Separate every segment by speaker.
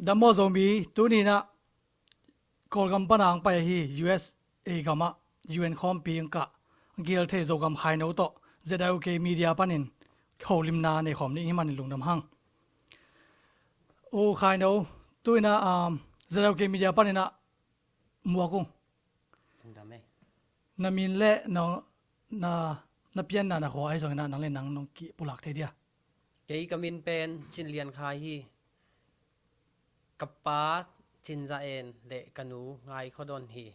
Speaker 1: ดัมโมซอมบี้ตัวนี้นะกอลกัมปนังไปฮี USA กัมะ UN คอมปีงกะเกลเทโซกัมไฮโนโต ZOK มีเดียปันินเขาลิมนาในของนี้มันลงน้ำหังโอ้ไฮโนตัวนี้ZOK มีเดียปันินะมัวกุ้งนามินเล่น้องนาเปียนนาขอไอ้ส่วนนั้นนังเล่นนังน้องกีปุลักเทีย
Speaker 2: เกี่ยกมินเป็นชินเลียนคายฮีกับป้าชินจะเอ็นเละกันหนูไงเขาโดนฮี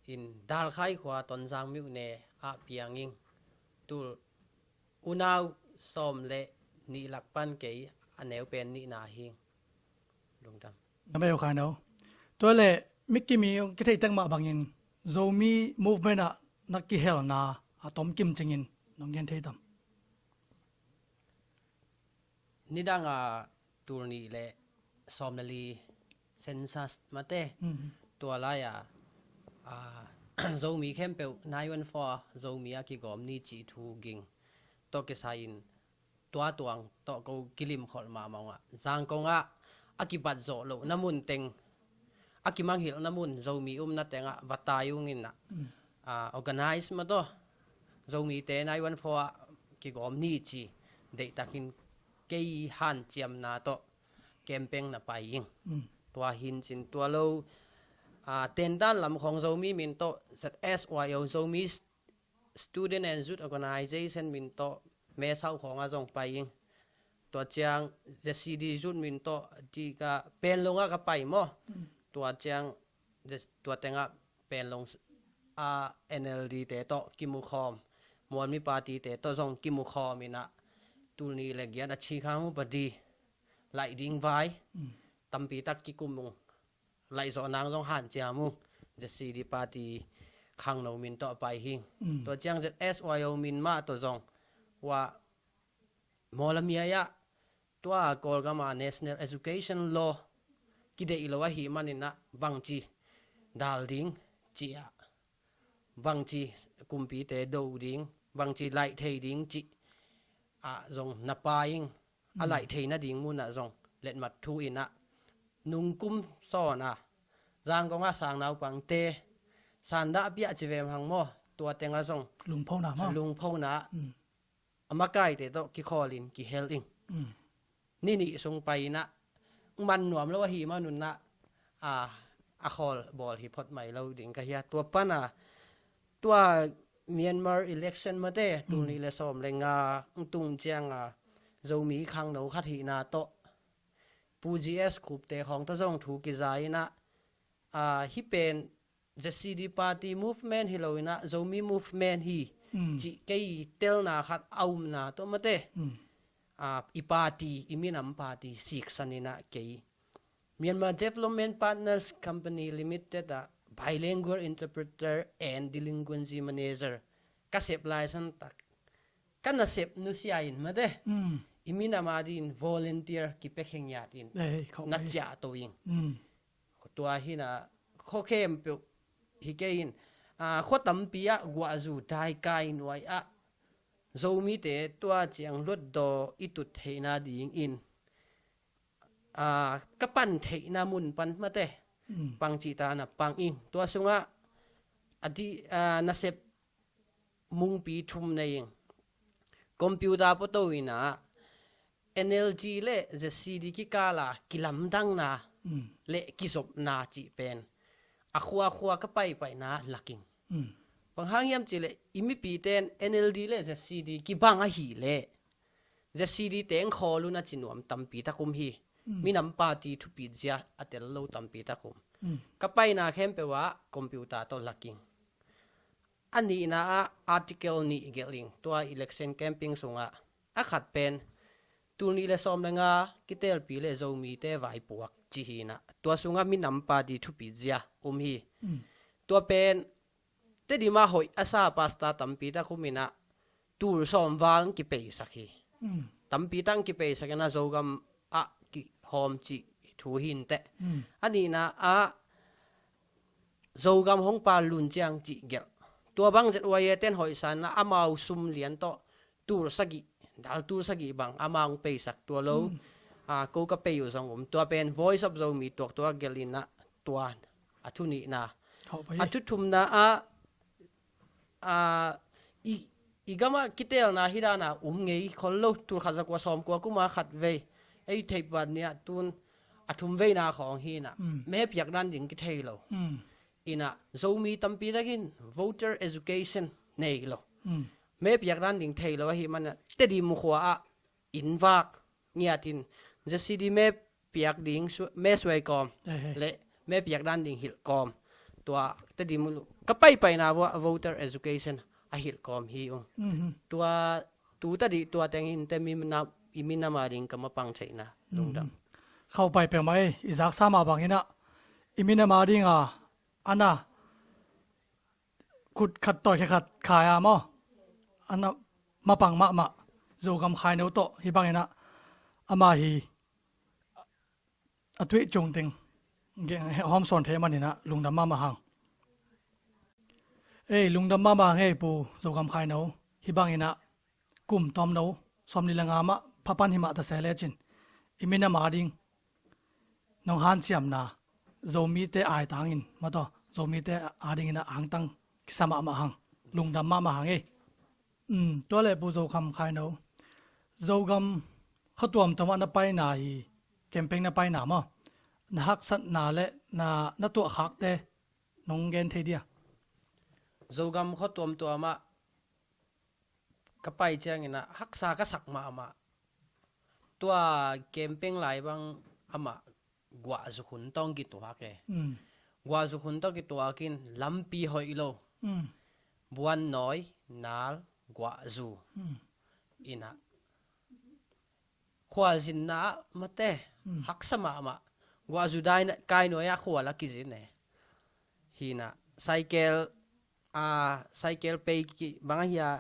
Speaker 2: อินดาลไข่ขวาตอนจางมิวเนอาเปียงยิงตูอุณาวสมเละนี่หลักปันเกี่ยอันแนวเป็นนี่นาฮิงลงดำ
Speaker 1: น้ำไม่เอาขายเนาะตัวเล่มิกกี้มีก็ที่ตั้งมาบางยินโซมีมูฟเมนต์นักกีฬานาอะตอมกิมจริงยินน้องยันเทตัม
Speaker 2: นี่ดังตูนี่เละสมนาลีเซนซัสมาเต้ตัวไรโซมีเข้มเปลนายวันฟอโซมีอากิกอมนี่จีทูกิงโตเกสายินตัวตวงโตกูกิลิมขอลมามองจางกงอากิบัดโซโลน้ำมุนเต็งอากิมังหิลน้ำมุนโซมีนัดเต็งวัตตายุงินorganize มาตัวโซมีเตนายวันฟอกิกอมนี่จีเด็กตะกินเกยหันเจียมนาโตเกมเปงนาไปยิงตัวหินจินตัวโลเต้นด้านลำของโซมีมินโต ZSYO โซมี Student and Youth Organization มินโตแม่เศร้าของอาจงไปยิงตัวเจียง ZCD จุดมินโตที่ก็เป็นลงก็ไปมั้ตัวเจียงตัวเต็งเป็นลงNLD เตโตกิมุคอมมวลมีปาร์ตี้เตโตจงกิมุคอมินะตูนี้เล็กยันชีข้ามุปดีไหลดิ่งไว้ตั้มปีตักกิกุมุงไหลสอนางต้องหันเจียมุงจะซีดีปาร์ตี้ขังโนมินต่อไปหิงตัวเจียง ZSYO มินมาตัวจงว่ามอลเมียตัวกอลกามา National Education Law กิเดอิลวะหิมันนินะบังจีดาลดิ่งจีบังจีกุมปีเตดูดิ่งบังจีไหลเทดิ่งจีจงนับไปยิงอะไรเทน่าดิ่งมุนจงเล็ดมัดทูอินะนุงกุมซ้อนร่างก็ว่าสางนาวปังเตสันดาเปียจีเวมหังโมตัวเต็งจง
Speaker 1: ลุงพ่อหนามา
Speaker 2: ลุงพ่อหนาอามาไกเตโตกิคอลินกิเฮลอิงนี่ทรงไปนะมันหนวมแล้วว่าหีมานุนนะอาคอลบอลฮิพอดใหม่เราดิ่งกะเฮียตัวปั้นตัวเมียนมาร์อิเล็กชันมาเต้ตูนี่เลยสมเลยตุงเจียงโจมีขังหนูขัดหีนาโตปูจีเอสขุบเตะของตัวจงถูกกิจายนะฮิเป็นZCD Party Movement ฮิโลนะโจมี Movement ฮีจีเกยเตลนาขัดเอานาตัวมาเต้อีปาร์ตี้อีมินัมปาร์ตี้สิกสันนะเกย Myanmar Development Partners Company Limited bilingual interpreter and delinquency manager ก็เสพลายสันตักกันน่ะเสพนุสยาอินมาเด้อิมินามาดิน volunteer กิเป็กเฮงยาดินนัดจ่าตัวเองตัวหินะข้อเข้มเปียวฮิเกอินข้อตั้มปีกว่าจูได้กายหน่วยโจมีเตตัวเจียงรถดออิตุเทนาดิงอินกปั้นเทนามุนปันมาเต้ปังจิตานะปังอิงตัวสุงอดีนัเสพมุงปีชุมในเองคอมพิวเตอร์ปโตวินะ NLG เล่จะซีดีกิกาลากิลัมดังนะเล่กิศพนาจิเป็นขวก็ไปนะลักิงบางครั้งยามจิเล่อิมิปีเตน NLD เล่จะซีดีกิบังหีเล่จะซีดีเตงคอลุนะจินวมตัมปีตะคุมฮีมีน้ำปาตีทุปีเจียอัตเลโลตัมปีตะคุมก็ไปนาเข้มไปว่าคอมพิวเตอร์ตัวลักกิ้งอันนี้นะarticle นี้เกลิงตัว election camping ส่งขัดเป็นตัวนี้เลยสมเลยกิเตลปีเลยจะมีเตไว้ปวกจีฮีนะตัวส่งมีน้ำปาตีทุปีเจียฮีตัวเป็นเตดีมาหอยอาซาปาสตาตัมปีตะคุมินะตัวสมวางกิเปย์สักทีตัมปีตั้งกิเปย์สักนะโจกัมกิหอมจีถูหินเตอันนี้นะโจกัมฮงปาลุนเจียงจีเกลตัวบางเจ็ดวัยเต้นหอยสันนะอามาซุมเหรียญโตตูสกิดัลตูสกิบางอามาองเปย์สักตัวโล กูก็ไปอยู่สองตัวเป็น voice of zomi ตัวเกลินนะตัวอัทุนีนะ
Speaker 1: เข้าไป
Speaker 2: อัทุทุมนะอีกามาคิดเตลนะฮิรานะเงยคนโลตุลขัดจักว่าซ้อมกว่ากูมาขัดเวไอ้เทปวันเนี้ยตุนอัทุมเวนาของฮีนะแม่เปียกนั่นยิงกิเทโลอินะโซมีตั้มปีนักิน voter education เนยโลแม่เปียกนั่นยิงเทโลว่าฮีมันเตดีมุขวาอินวักเงียตินจะสิดีแม่เปียกดิ่งแม่สวยกอมและแม่เปียกนั่นยิงหิลกอมตัวเตดีมุก็ไปนะว่า voter education ahil kom hi tua ta di tua teng hin te mi na ma ring kam pang chaina dungdam
Speaker 1: เข้าไปเปไหมอิซักซามาบางหินะอิมินามาดิงอันน่ะขุดขัดต่อยขัดขายมออันน่ะมาปังมาโจกำขายเนวโตฮิบางหินะอามาฮีอตุยจงติงเกหอมสอนเทมันนี่นะลุงดำมาหังลุงดำมาปูโจกำขายเนวฮิบางหินะกุ่มตอมเนวสมนิลงามะพัปันหิมะตะเสเลจินอิมินามาดิงน้องฮันเสียมนาโจมีเตอายตังอินมาต่อโจมีเตอาดิงนะหังตังกิสมาหังลุงดำมาหังตัวเลยปูโจคำขายเนวโจกำเขาตัวมตะวันไปนาฮีเกมเปงนาไปนามานักสัตนาและนาตัวหักเตน้องเกนเทเดีย
Speaker 2: zogam kho tom to ma ka pai chang ina haksa ka sak ma ama tua camping lai bang ama gwa zu khun tong ki to ha ke gwa zu khun to ki to akin lampi hoi lo buan noi nal gwa zu ina khwal sin na mate haksa ma ama gwa zu dai na kai no ya khwala ki jin ne hina cycleไปบางอย่าง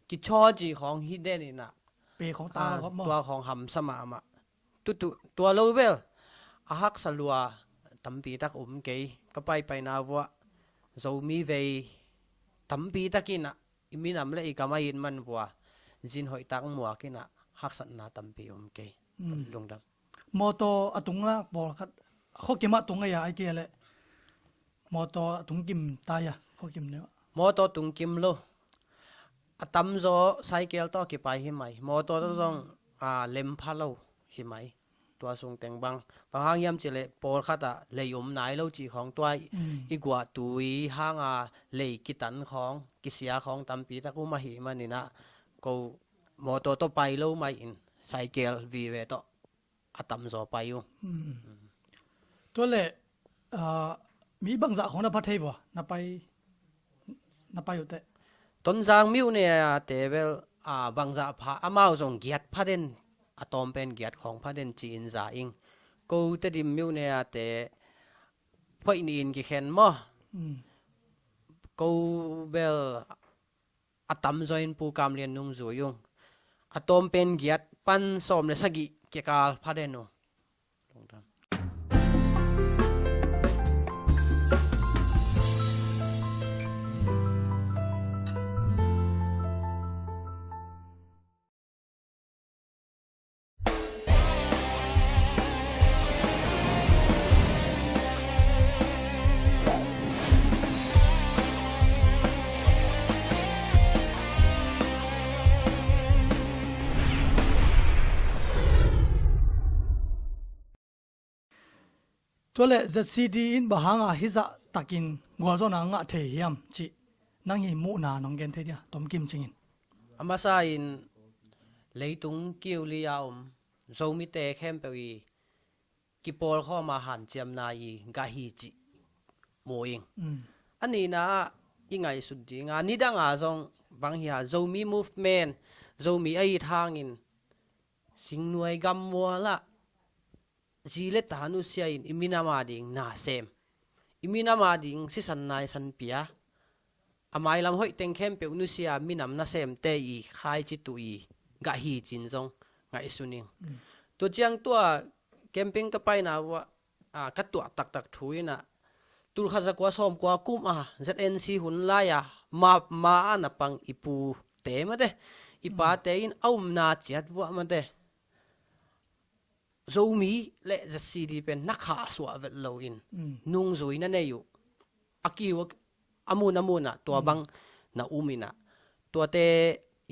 Speaker 2: กิชอจีของฮิดเดนน่ะ
Speaker 1: เปของตาครับ
Speaker 2: ตัวของหำสมามะตัวโลเวลฮักสลัวตั้มปีตักเกยก็ไปนาวัวโจมีเวตั้มปีตักินอ่ะมีนำเลยอีกมายินมันวัวจินหอยตักมัวกินอ่ะฮักสันนาตั้มปีเกยลงดัง
Speaker 1: มอตอตุงละบอกครับเขาเก็บมาตุงไงไอเกลเลยมอตอตุงกิมตายเขากิมเนี่ย
Speaker 2: มอตอตุงกิมโลตั้มโจไซเคิลต่อกี่ไปหิมัยมอตอต้องเล็มพาโลหิมัยตัวทรงแต่งบางยามเจเลปอลขัดเลยยมไหนเราจีของตัวอีกว่าตุยห้างเลยกิตันของกิเสียของตั้มปีตะกุมาหิมันนี่นะก็มอตอต่อไปโลไม่อินไซเคิลวีเวต่อตั้มโจไปอยู่
Speaker 1: ตัวเล่มีบางจากของนภัทรเทวะนไปอยู่แต่
Speaker 2: ต้นจางมิวเนี่ยเตเวลบางจากพระอามาส่งเกียรติพระเด่นอะตอมเป็นเกียรติของพระเด่นจีนจ่าอิงกูจะดิมมิวเนี่ยเตพออินอินกี่เข็นมั้งกูเบลอะตัมจอยน์ปูกามเรียนนุ่งจุยงอะตอมเป็นเกียรติปันสมเลสกิเกี่ยวกับพระเด่นนู
Speaker 1: ตัวเล่ ZCD อินบะฮังฮิซะตักินกัวโซนังเทียมจินังหิมูนาน้องเกนเทียตอมกิมจิง
Speaker 2: อามาซาอินเลยตุงกิวลียาโซมิเตเข้มไปวีกิปอลเข้ามาหันเจียมนายกาฮิจิโมยิงอันนี้นะยังไงสุดจริงนี่ดังจงบางอย่างโซมี movement โซมีไอ้ทางอินสิงหน่วยกำมัวละจีเลตานุเซียอินอิมินามาดิงนาเซมอิมินามาดิงสิสันนายสันเปียอามายลำห้อยเต็งเข้มเปียนุเซียมินำนาเซมเตอีขายจิตุอีกะฮีจินจงไงสุนิงตัวเจียงตัวแคมปิ้งก็ไปนะว่ากัดตัวตักถุยนะตุลขจักว่าซ้อมกว่ากุ้มZNC หุ่นลายมาอันปังอีปูเตะมาเตอีป้าเตอินเอานาเจียดว่ามาเต zomi le zasidi pen nakha suwa vet lo in nung zui na neyu akiwa amuna tua bang na umina tua te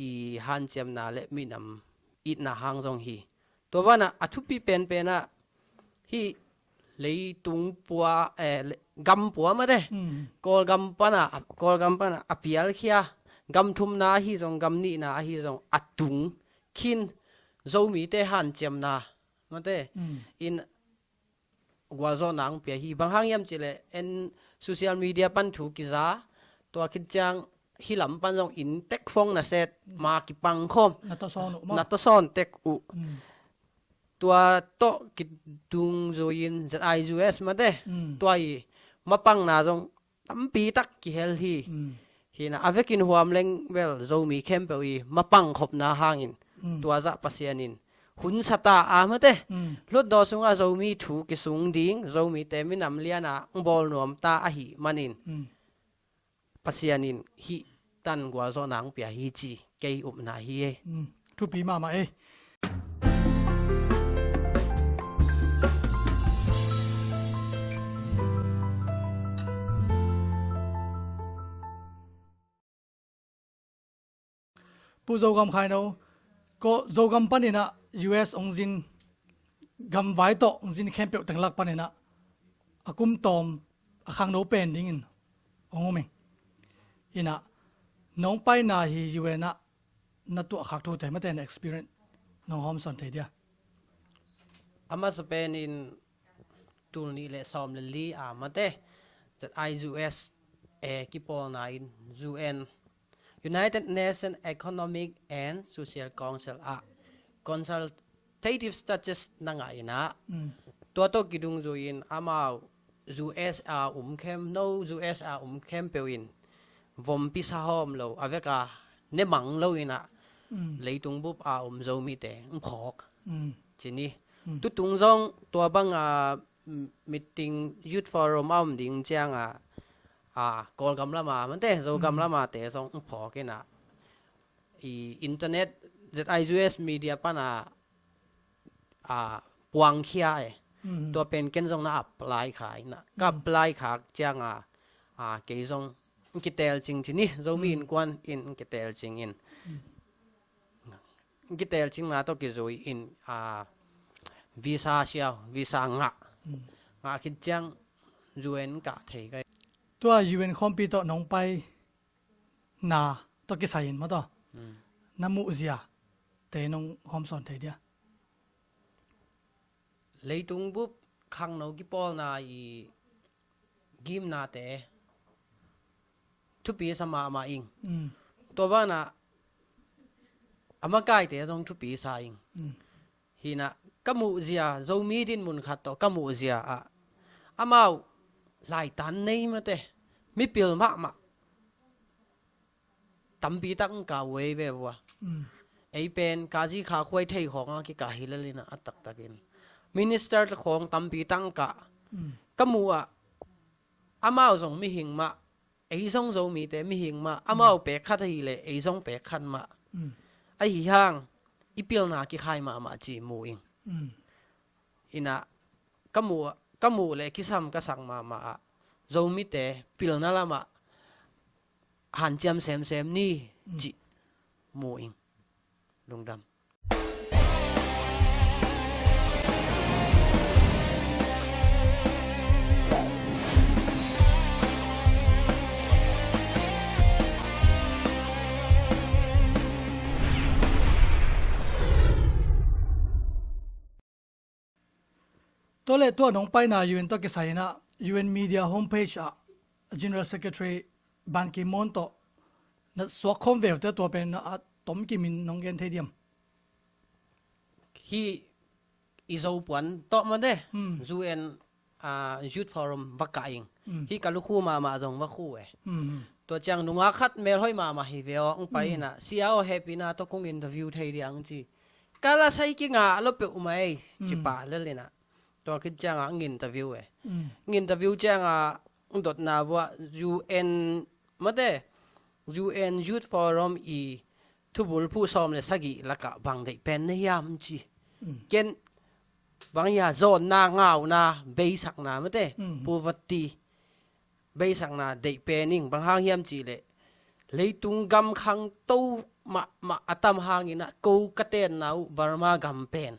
Speaker 2: i han chem na le minam it na hang zong hi tua wana athupi pen na hi lấy tung pua gam pua mà đấy kol gam pana apial kia gam thum na hi zong gam ni na hi zong atung kin zomi te han chem na mà đấy in gwazo nang pia hi bang hang yam chile en social media pan thu ki za to kit chang hi lam pan zong in tek phong na set ma ki pang khom na to son tek u tua to kit dung zoin ZIUS ma de tua i mapang na jong tampi tak ki hel hi na avekin huam leng wel zomi kempe i mapang khop na hangin tua za pasianin hun sata a ma de lot do sunga zomi thu ki sung ding zomi te minam liana bol nom ta a hi manin pasianin hi tan gwa zo nang pia hi chi kei up na hi e
Speaker 1: thu pi ma e pu zo gam khai no ko zo gam panina US ongjin gam vai to ongjin khem pe tang lak panina akum tom akhang no pen ding in ongome ina nong pai na hi yuena na tu khak thu te maten experience no hom son the dia
Speaker 2: ama Spain in tulni le som le li a mate that IUS ki pol na in UN United Nations Economic and Social Council a consultative status na nga ina to kidung join amao US a khem no US a khem pewin vom pisa hom lo aveka ne mang lo ina leitung bup a zomi te phok chini tu tung jong to bang a meeting youth forum ding chang a kol gam lama man te zo gam lama te song phok ina i internet ZIUS media pana puang khia to pen ken jong na apply khai na ka apply khak chang ke jong kitel ching chini zomi in kwan in kitel ching in kitel ching na to ki zoi in visa sia visa nga khit chang UN ka thei kai
Speaker 1: to UN khompi to nong pai na to ki sain ma to namu zia te nong hom son thei dia
Speaker 2: leitung bup khang no ki pol na i gim na te thu pi sama ma ing to ba na ama kai te jong thu pi sa ing hina kamu zia zomi din mun khat to kamu zia amau lai tan nei ma te mi pil ma tampi tak ka we ve wa ei pen ka ji kha khoi thei khong ki ka hilalina atak takin minister khong tampi tang ka kamu amau jong mi hing ma ei song zo mi te mi hing ma amau pe khat hi le ei song pe khan ma ai hi hang ipil na ki khai ma chi mu ing ina kamu le kisam ka sang ma zo mi te pil na lama han cham sem ni chi mu ing lungdam
Speaker 1: to le to nong pai na UN to ki sai na UN media homepage General Secretary Ban Ki-moon to na so convey te to pen tom ki min nong gen thediam
Speaker 2: hi izo puan to ma de UN youth forum vakaing hi kalukhu ma jong wa khu to chang nunga khat mel hoi ma hi veo ong pai na siao happy na to kong interview thei riang chi kala sai ki nga lo pe umai chi pa le na to ki chang ngin interview ngin interview chang dot na wa UN ma de UN youth forum i thubul phu som le sagi laka bang dei pen ne yam chi ken บางอย่างโซนนาเงานาเบสักนาไม่ได้ปูวัตตีเบสักนาเดย์เป็นนิ่งบางห้างเฮียมจีเลยเลยตุงกำขังตู้มาอัตมหางอินะกูกระเตนเอาบารมากำเป็น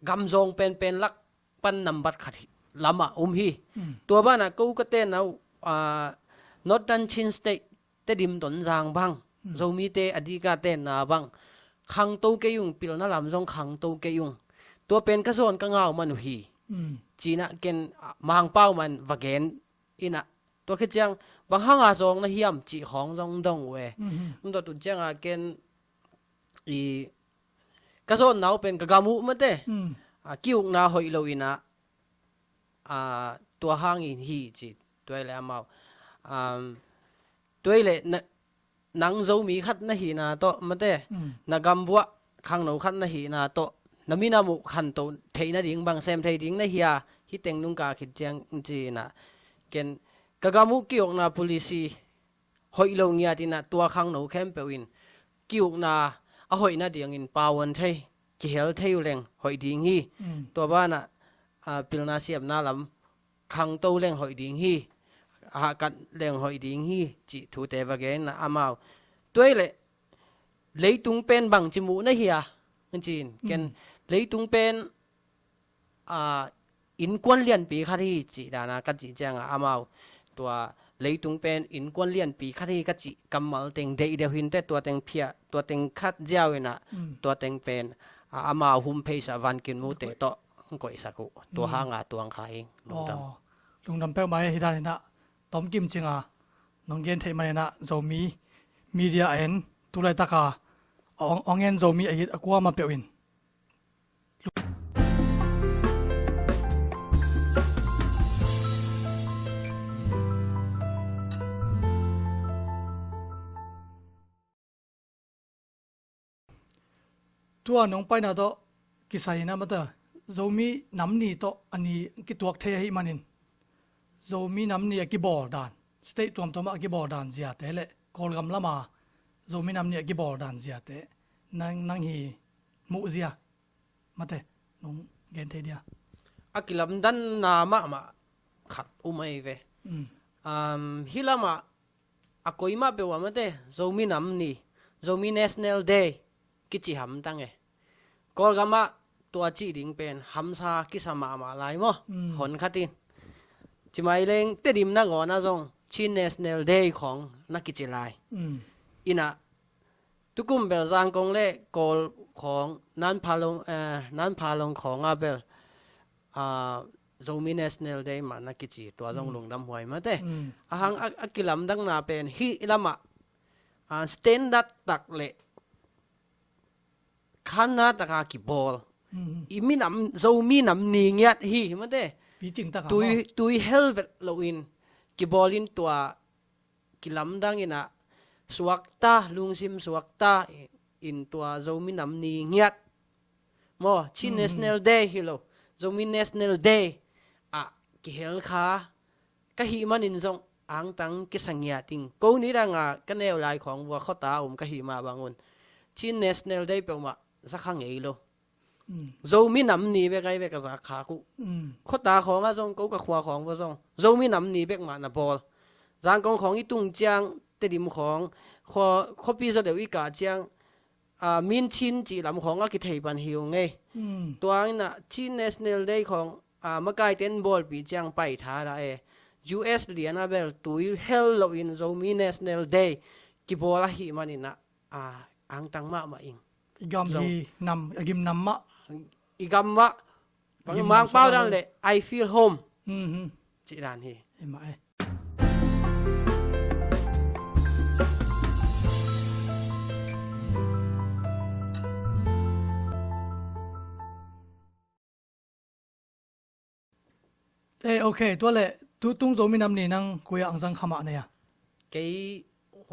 Speaker 2: กำจงเป็นลักปันนำบัดขัดลำอ่ะฮีตัวบ้านอ่ะกูกระเตนเอานอตดันชินสเตเตดิมตนจางบังโจมีเตอดีกาเตนนาบังขังตู้เกยุงปิลน่าลำจงขังตู้เกยุงตัวเป็นกระโซนก็เงามันฮีจีน่ะเกนมังเป้ามันวะเกนอินะตัวคิดจังบางห้างอาซองนะเฮียมจีของดงเวมันตัวตุจังอาเกนอีกระโซนเนาเป็นกะกามุมันเตกิ้วนาหอยโลอินะตัวห้างอินฮีจีตัวเลยอามาตัวเลยนังโจมีขัดนะฮีนาโตมันเตนักกำวัวขังหนูขัดนะฮีนาโตน้ำมีน้ำมุขันโตเทน่าดิ่งบางเซมเทดิ่งนะเฮียฮิตเต็งนุ่งกาคิดจังจีน่ะเกนกะกามุกิ้วนา policy หอยโลงยาตินะตัวขังหนูเข้มเปวินกิ้วนาหอยน่าดิ่งอินปาวันเทกิเฮลเทยแรงหอยดิ่งฮีตัวบ้านน่ะปิลนาเสียบนาลำขังโตแรงหอยดิ่งฮีกัดแรงหอยดิ่งฮีจิถูเตวะเกนนะอามาตัวเลยตุงเป็นบังจมูกนะเฮียจีนเกนเลยตุงเป็นอินกวนเลียนปีขัดที่จีดานากัดจีจังอามาตัวเลยตุงเป็นอินกวนเลียนปีขัดที่กัดจีกำมัลเต็งเดียวหินแต่ตัวเต็งเพียตัวเต็งขัดเจ้าเองนะตัวเต็งเป็นอามาหุมเพย์สวันกินมูเตโตก็อิสักุตัวห้างตัวอังคาย
Speaker 1: ลุงดำเป้าหมายให้ได้นะต้มกิมจิงน้องเย็นเทมันนะโจมีเดียเอ็นตุไลตากาองเงินโจมีไอ้ยิดกัวมาเปียวินตัวน้องไปนะโตกิสัยนะมาเตอโจมีน้ำนี่โตอันนี้กิตัวเทให้มันนินโจมีน้ำนี่กิบอลดานสเตทตัวตัวมากิบอลดานเสียแต่ละกอลกำละมาโจมีน้ำนี่กิบอลดานเสียแต่นังฮีมุเสียมาเตน้องเกนเทเดีย
Speaker 2: อากิลัมดันนามะมาขัดไม่เวฮิลามาอากอยมาเปว่ามาเตโจมีน้ำนี่โจมี National Dayกิจหำตั้งเอกอลกามะตัวจีดิงเป็นหำซากิสมาลายมั้งหอนขัดินจิมาเล้งเตดิมนักงอนะจงชิน National Day ของนักกิจลายอินะทุกุมเบลจางกงเล่กอลของนั้นพาลงของอาเบลโจมี National Day มานักกิจตัวจงลงดำหวยมาเต้หังอากิลัมดังนาเป็นฮิลามะสแตนดัดตักเล่ขันนาตะกากิบอลอีมีน้ำโจมีน้ำนีเงียดฮีมันเด้ตุยเฮลเวตโลอินกิบอลินตัวกิลำดังอินะสวักตาลุงซิมสวักตาอินตัวโจมีน้ำนีเงียดมอชิน National Day ฮิโลโจมี National Day กิเฮลขาก็ฮีมันอินซงอังตังกิสังเงียติงกูนี้ดังก็แนวลายของวัวข้อตาก็ฮีมาบางคนชิน National Day เปล่ามาสักครั้งเอโลโจมีน้ำนีเบกไอเบกสักขากุข้อตาของอาจงกูกับขวาของว่าจงโจมีน้ำนีเบกมานาบอลจางกองของอีตุงเจียงเตดิมของข้อปีเสด็จวิกาเจียงมินชินจีลำของอากิเทปันฮิวไงตัวนี้นะชิน National Day ของมะกายเต้นบอลปีเจียงไปท้าได้US เหรียญนะเบลตุยเฮลโลอินโจมี National Day กิบอลหิมันนี่นะอังตังมาอิง
Speaker 1: อีกำฮีนำอีกิมนำมะ
Speaker 2: อีกำมะบางมังเป้าดังเลย I feel home จีดานฮี
Speaker 1: เห็นไหมโอเคตัวเลยตุ้งโจมีนำนี่นั่งคุยอังสังขมาเนี่ย
Speaker 2: กี่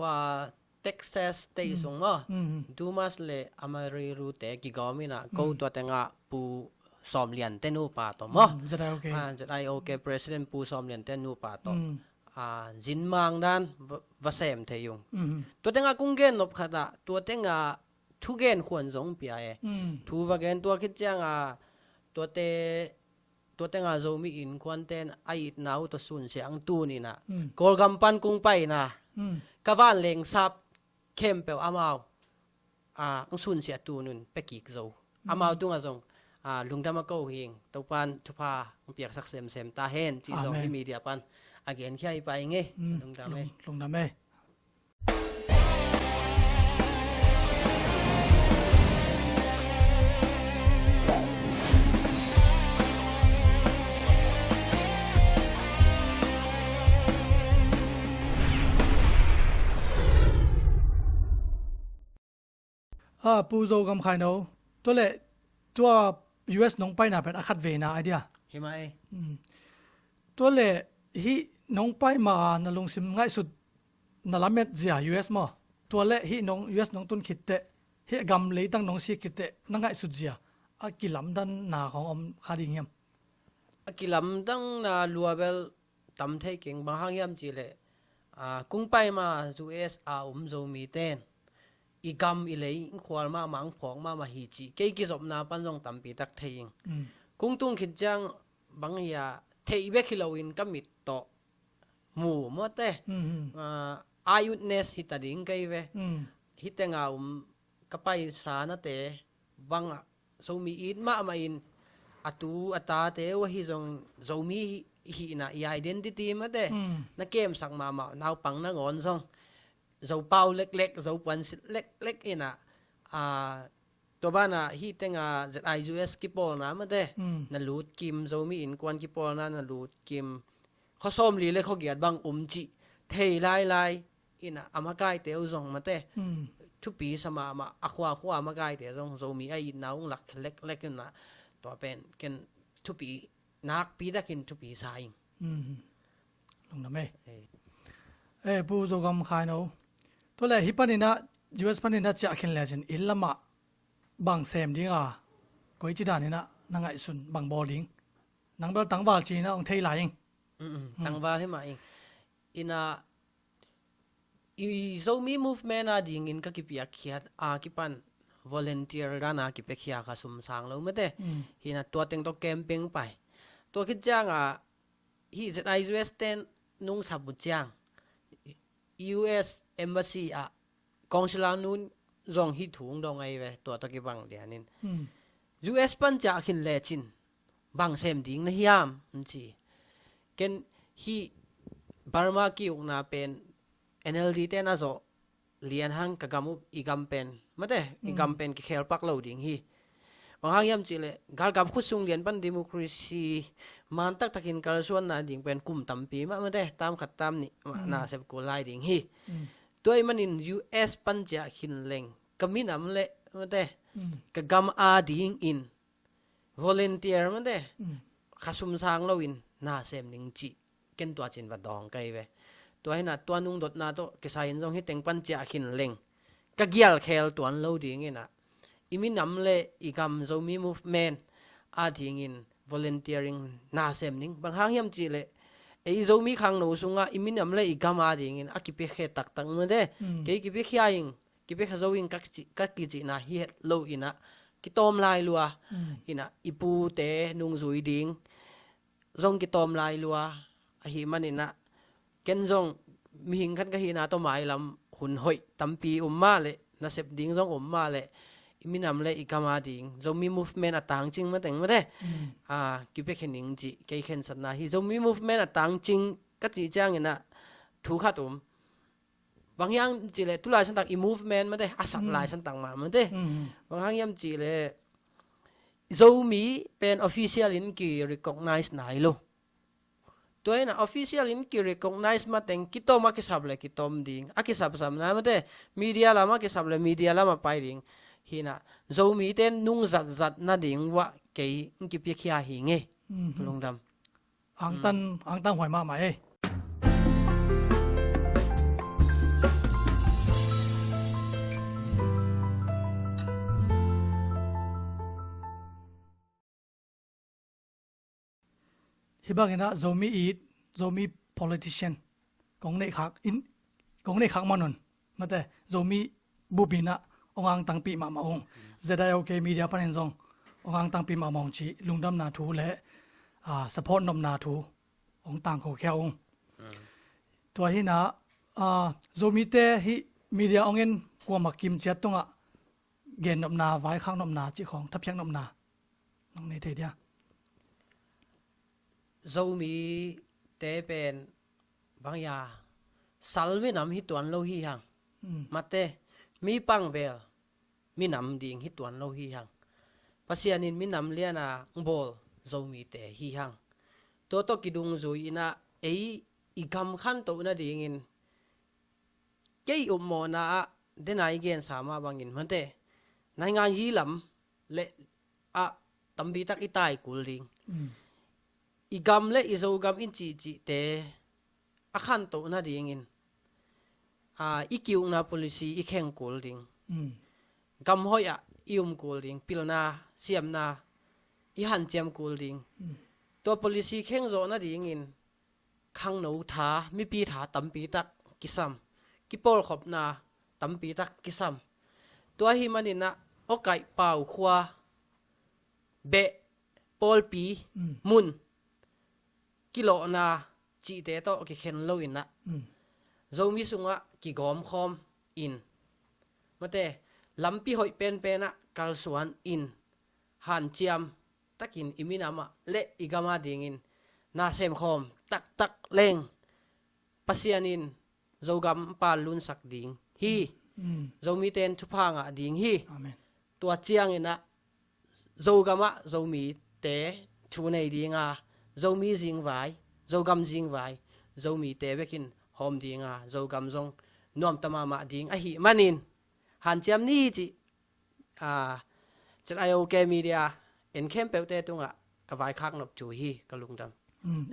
Speaker 2: ว่าTexas เตยส่งมาดูมาสเลยอเมริรูเตกิกามินะกูตัวเต็งปูสอมเลียนเตนูปาตอม
Speaker 1: จะได้โอเค
Speaker 2: President ปูสอมเลียนเตนูปาตอจินมังด้านวเสมเทยุงตัวเต็งกุ้งเกนนบขัดตัวเต็งทุเกนควรส่งเปียทูวเกนตัวคิดจัง ตัวเตงาโซมีอินควันเตนไอหนาวตัวสุนเสียงตูนี่นะกอลกัมปันกุงไปนะกะวานเลงซับเข้มเปลอามาวอังสุนเสียตูนุนเปกิกโซอามาวตุงอาซงลุงดามาโกเฮงตัวปันทุพาเปียกสักเซมตาเฮนจีซงที่มีเดียปันอาเกนแค่ไปไงลุงดาเม
Speaker 1: ปูโซกำไข่โนตัวเละตัว US น้องไปน่ะเป็นอาคัดเวนะไอเดีย
Speaker 2: เห็นไหม
Speaker 1: ตัวเละฮีน้องไปมานลงซิมง่ายสุดนั่นละเม็ดเสีย US มั้งตัวเละฮีน้อง US น้องต้นคิดเตะฮีกำเลยตั้งน้องซีคิดเตะนั่งง่ายสุดเสียอากิลำดันหนาของอมคาดิงยม
Speaker 2: อากิลำดังนาลัวเบลตำเทกิงบางห้างยมจีเล่กุ้งไปมา US โซมีเต้นอีกำอีเลยขวานมาหมังผองมาหิจีเกี่ยกิจบนาปันจงตำปีตักเทียงกุ้งตุ้งคิดจังบางอย่างเทียบคิลวินก็มิดโตหมู่มั่วเต้อายุเนสฮิตาดิ่งไกเวฮิตเตงเอาก็ไปสานะเตบางโซมีอินมาอินอัตาเตวะฮิจงโซมีฮินะอีไอเดนติตี้มาเต้นักเกมสังมาหนาวปังนักงอนซงdầu bao lek dầu quần lek inaตัวบ้านฮีเต็งZIUS กิปอลนะมันเด้นั่นลูดกิมdầuมีอินกวนกิปอลนั่นลูดกิมเขาส้มลีเลยเขาเกียดบางจีเทไล่อินะอามาไกเตียวซงมันเด้ทุกปีสมามาอความาไกเตียวซงdầuมีไอ้น้องหลักเล็กนะตัวเป็นกันทุกปีนักปีได้กินทุกปีสาย
Speaker 1: ลงน้ำเอ้ปูโจกำขายโนตัวเละฮิปนินะ US ปนินะจะขึ้นเลยจนอิลละมาบางเซมดิ้งก็อีจิดานี่นะนั่งไอซุนบางบอลดิ้งนั่งเบลตั้งวาลจีนะองเทยไหลเอง
Speaker 2: ตั้งวาลให้มาเองอินะอีโซมี movement ดิ้งอินก็กิปยาขีดกิปัน volunteer ด้านะกิปเขียกสุ่มสางแล้วไม่ได้ฮินะตัวเต็งตัวแคมปิ้งไปตัวคิดจังฮีจะไอ US เต้นนุ่งสับบุจังUS Embassy กองฉลานุนรองฮิถุงดองไอเวตัวตะกี้บังเดียนิน US ปัญจาขินเลจินบังเซมดิ้งนะฮิยามนั่นสิเกนฮีบาร์มากิอุกนาเป็น NLD เตน่าโซเลียนหังกะกามุอีกัมเป็นมาเด้อีกัมเป็นกิเคลปักเหล่าดิ้งฮีบางอย่างจีเลยการกับขุดซุงเลียนปันดิโมคราซีมันตักกินการส่วนน่ะดิ้งเป็นกลุ่มตั้มปีมาเด้ตามขัดตามนี่น่าเสพกูไล่ดิ้งฮีตัวมันอิน US ปัญจาขินเลงก็มีน้ำเละมาเด้ก็กำดิ้งอิน volunteer มาเด้ข้าสุ่มสางเราอินน่าเสพนิ่งจีเกินตัวจินวัดดองไกเวตัวให้น่ะตัวนุ่งดดน่ะตัวกิสายินทรงให้เต็งปัญจาขินเลงก็เกี่ยวเคลตัวเราดิ้งอินอีมีน้ำเละอีกำโซมี movement ดิ้งอิน volunteering น่าเสพนิ่งบางครั้งยามจีเลยไอ้โซมีขังหนูสุงอิมินำเลยอีกามาดิ่งอินกิเปเขตักมาเด้กิเปเขยิงกิเปเขโซวิงกักกิจินะเฮดโลอินะกิตอมลายลัวอินะอีปูเตนุงซุยดิ่งซงกิตอมลายลัวหิมันอินะเกนซงมีหิงขันกะหินะตัวหมายลำหุ่นหอยตั้มปีมาเลยน่าเสพดิ่งซงมาเลยมีนำเลยอีกมาดิ่งจะมี movement ต่างจริงมาแต่งมาได้กิเปเขนิงจีเกยเข็นสันนะที่จะมี movement ต่างจริงก็จีจ้างอย่างน่ะถูกขัดตุ่มบางอย่างจีเลยทุลายฉันต่างอี movement มาได้อาศัยลายฉันต่างมาได้บางอย่างจีเลยจะมีเป็น official อินกี recognize ไหนลูตัวนี้นะ official อินกี recognize มาแต่งกิโตมาคิดสับเลยกิโตมดิ่งคิดสับนะมาได้ media ละมาคิดสับเลย media ละมาไปดิ่งฮีน่ะโซมีเต้นนุ่งจัดน่าดิ่งว่าเกี่ยกิบขี้หิงลงดำ
Speaker 1: อังตันหอยมาไหมฮิบังนะโซมีโซมี politician กองในขักมันนมาแต่โซมีบุบินะองตังปีมาองZIOK media ปันเห็นซอง องตังปีมามองจีลุงดำนาทูและสะพอนนมนาทูองต่างเขาแค่องตัวหินะโซมิเตฮิมีเดียองเงินกว่ามากิมเจ็ดตรงอ่ะเกณฑ์นมนาไว้ข้างนมนาจีของทับเพียงนมนาน้องในเทีย
Speaker 2: zomi te pen bang ya salmi nam hi tuan lo hi hang mate mi pang bel mi nam ding hi tuan lo hi hang pasianin mi nam liana bol zomi te hi hang to kidung zui ina ei igam khan to na ding in kei ummo na denai gen sama bangin mate nai nga yi lam le a tambi tak itai kuling igam le izogam in chi te akhan to na ding in ikiu na policy ikheng kul ding gam hoya ium kul ding pilna siam na i han chem kul ding to policy kheng zo na ding in khang no tha mi pi tha tampi tak kisam kipol khop na tampi tak kisam to hi manina okai pau khwa be pol pi mun kilo na chi te to ki khen lo in na zomi sunga ki gom khom in mate lampi hoi pen na kal suan in han chiam takin iminama le igama dingin na sem khom tak leng pasianin zogam pa lun sak ding hi zomi ten chupanga ding hi
Speaker 1: amen
Speaker 2: tua chiang ina zogama zomi te chu nei dinga zomi jing vai zogam jing vai zomi te bekin hom dinga zogam zong nom tamama ding a hi manin han chiam ni chi chat ayo ke media en khem peute tunga ka vai khak nop chu hi ka lungdam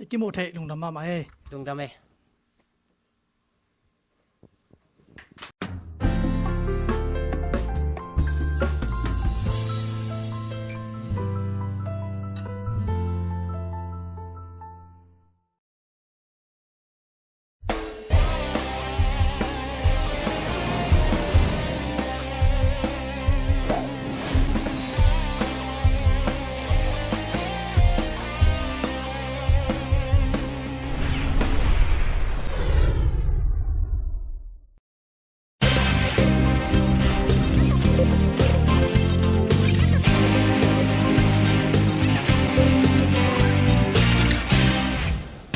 Speaker 1: ikimo the lungdam ma e
Speaker 2: lungdam e